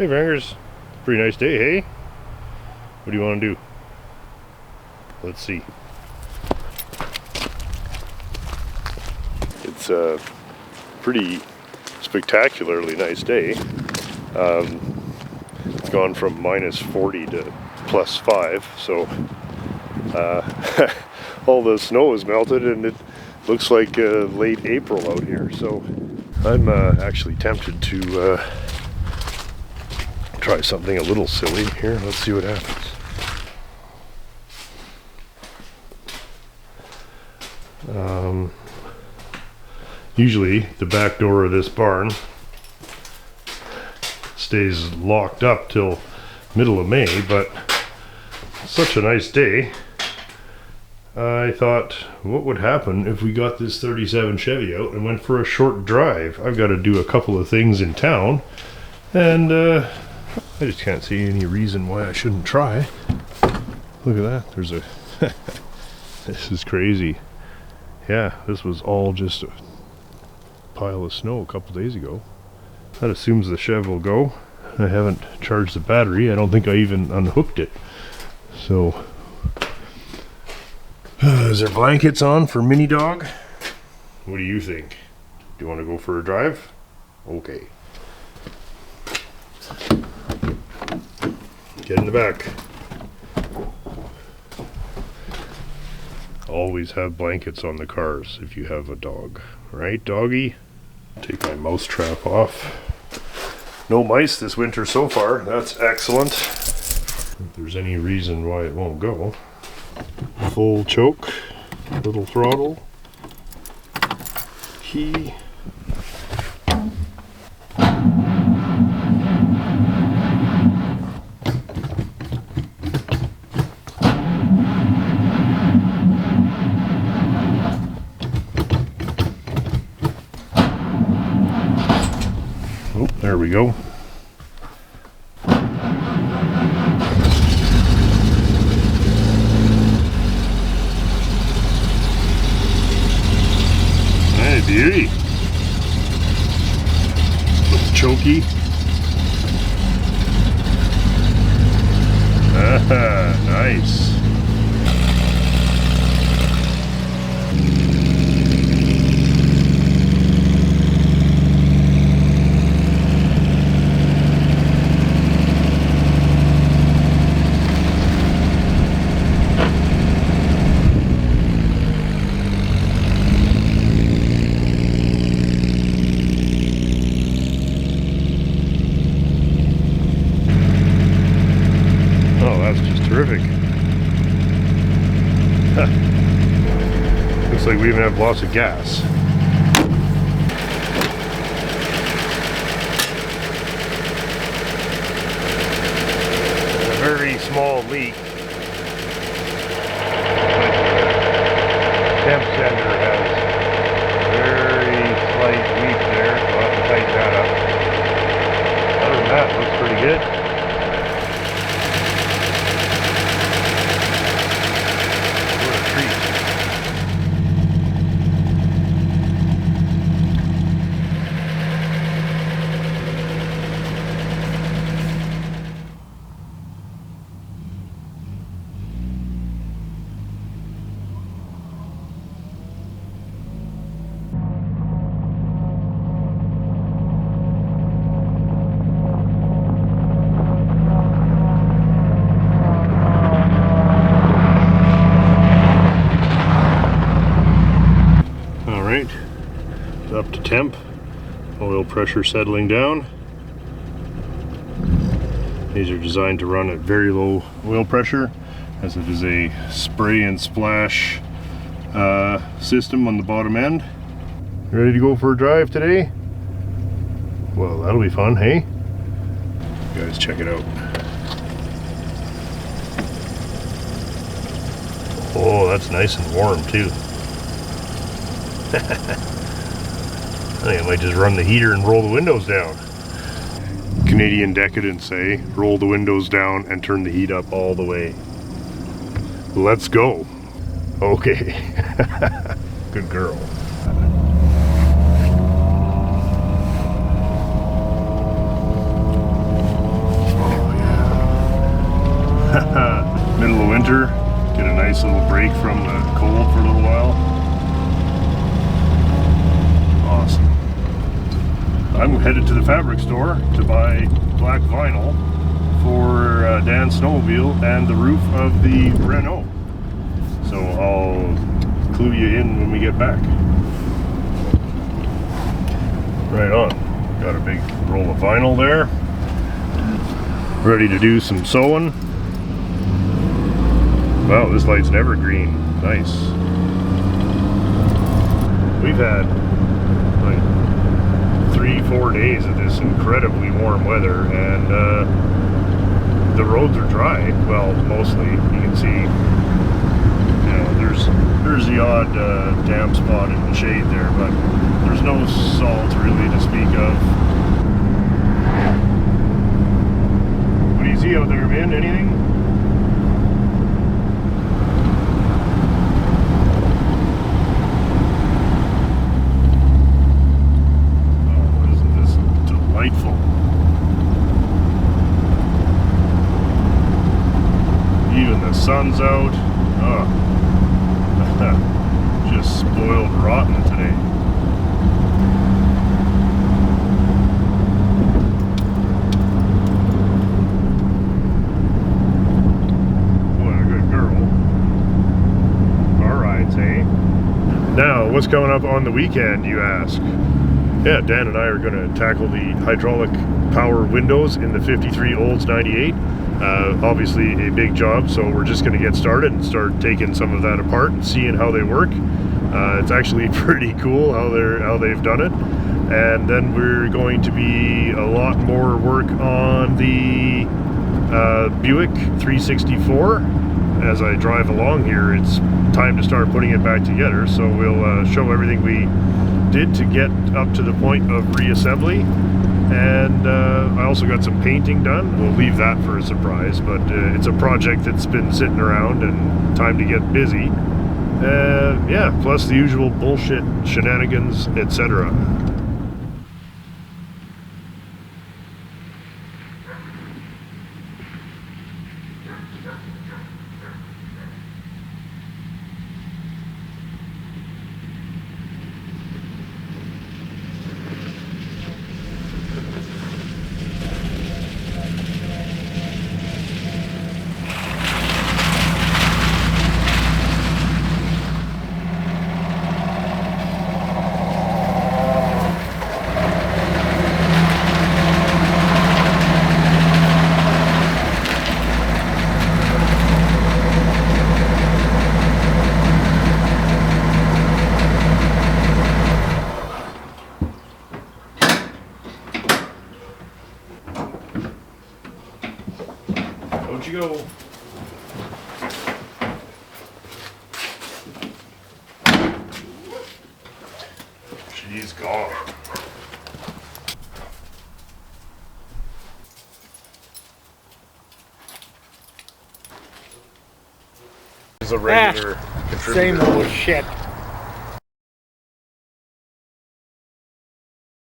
Hey Fingers, pretty nice day, hey? What do you want to do? Let's see. It's a pretty spectacularly nice day. It's gone from -40 to +5, so all the snow is melted and it looks like late April out here. So I'm actually tempted to try something a little silly here. Let's see what happens. Usually the back door of this barn stays locked up till middle of May, but such a nice day, I thought, what would happen if we got this 37 Chevy out and went for a short drive? I've got to do a couple of things in town, and I just can't see any reason why I shouldn't try. Look at that, there's a this is crazy. Yeah, this was all just a pile of snow a couple days ago. That assumes the Chev will go. I haven't charged the battery. I don't think I even unhooked it. So, is there blankets on for Mini Dog? What do you think? Do you want to go for a drive? Okay. Get in the back. Always have blankets on the cars if you have a dog. Right, doggy? Take my mouse trap off. No mice this winter so far. That's excellent. If there's any reason why it won't go. Full choke, little throttle, key. Oh, there we go. Hey, beauty. Little chokey. Ah, nice. Terrific. Huh. Looks like we even have lots of gas. A very small leak. Temp sender has very slight leak there. We'll have to tighten that up. Other than that, looks pretty good. Up to temp, oil pressure settling down. These are designed to run at very low oil pressure, as it is a spray and splash system on the bottom end. Ready to go for a drive today? Well, that'll be fun, hey? You guys, check it out. Oh, that's nice and warm too. I think I might just run the heater and roll the windows down. Canadian decadence, eh? Roll the windows down and turn the heat up all the way. Let's go. Okay. Good girl. winter, get a nice little break from the cold for a little while. Awesome. I'm headed to the fabric store to buy black vinyl for Dan's snowmobile and the roof of the Renault. So I'll clue you in when we get back. Right on. Got a big roll of vinyl there. Ready to do some sewing. Wow, this light's an evergreen. Nice. We've had like 3-4 days of this incredibly warm weather, and the roads are dry. Well, mostly. You can see, you know, there's the odd damp spot in the shade there, but there's no salt really to speak of. What do you see out there, man? Anything? Delightful. Even the sun's out. Oh. Just spoiled rotten today. What a good girl. Alright, eh? Now, what's coming up on the weekend, you ask? Yeah, Dan and I are going to tackle the hydraulic power windows in the 53 Olds 98. Obviously a big job, so we're just going to get started and start taking some of that apart and seeing how they work. It's actually pretty cool how they've done it. And then we're going to be a lot more work on the Buick 364. As I drive along here, it's time to start putting it back together, so we'll show everything we did to get up to the point of reassembly. And I also got some painting done. We'll leave that for a surprise, but it's a project that's been sitting around and time to get busy. Yeah, plus the usual bullshit, shenanigans, etc. Out you go. She's gone. Is a regular contributor. Same old shit.